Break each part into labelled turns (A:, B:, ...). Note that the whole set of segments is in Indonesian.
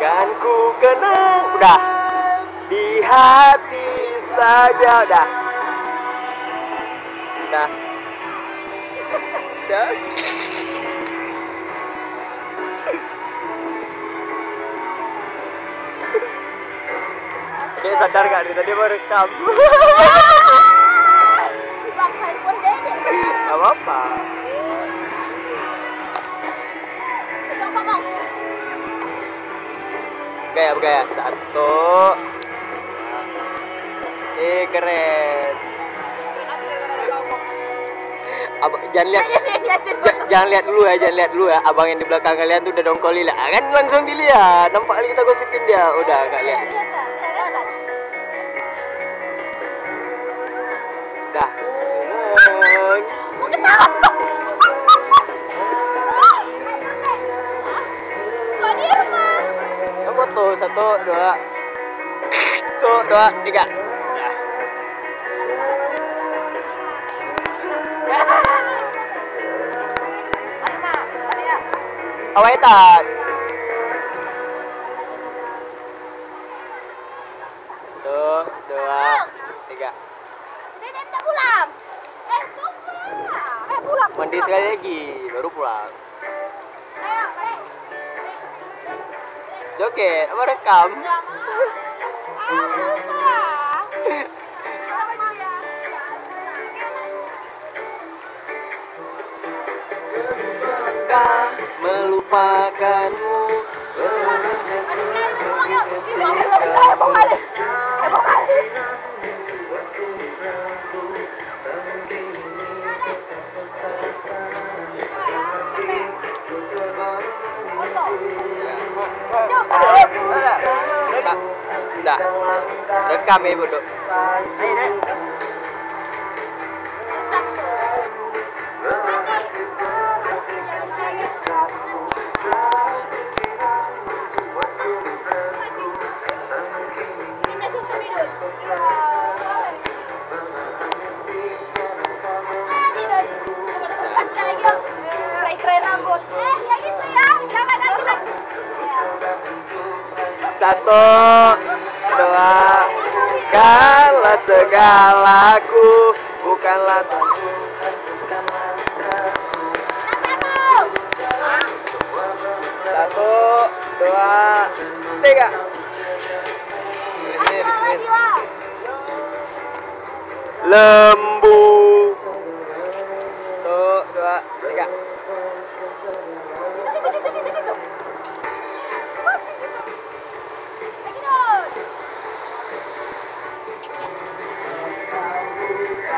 A: Kan ku kenang. Udah. Di hati saja. Udah. Udah. Udah. Kayak sadar gak nih tadi mau rekam.
B: Bang handphone dedek.
A: Gak apa-apa.
B: Coba bang.
A: Gaya. Satu. Keren. Jangan lihat. Jangan lihat dulu ya. Abang yang di belakang kalian tuh udah dongkoli lah. Kan langsung dilihat. Nampak kali kita gosipin dia. Udah gak lihat. Dah. Kamu tuh 1, 2. 1, 2, 3. Dah. Awaitan. 1, 2, 3.
B: Dedek tak pulang. Pulang.
A: Mandi sekali lagi, baru pulang. Joget, apa rekam? Melupakanmu. Udah. Rekam ya, Bodoh.
B: Keren rambut. Ya gitu ya. Jangan lagi.
A: 1, 2. Bukanlah segalaku, bukanlah. 1, 2, 3. Lembu. 1, 2, 3.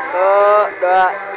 A: Tuh, 2.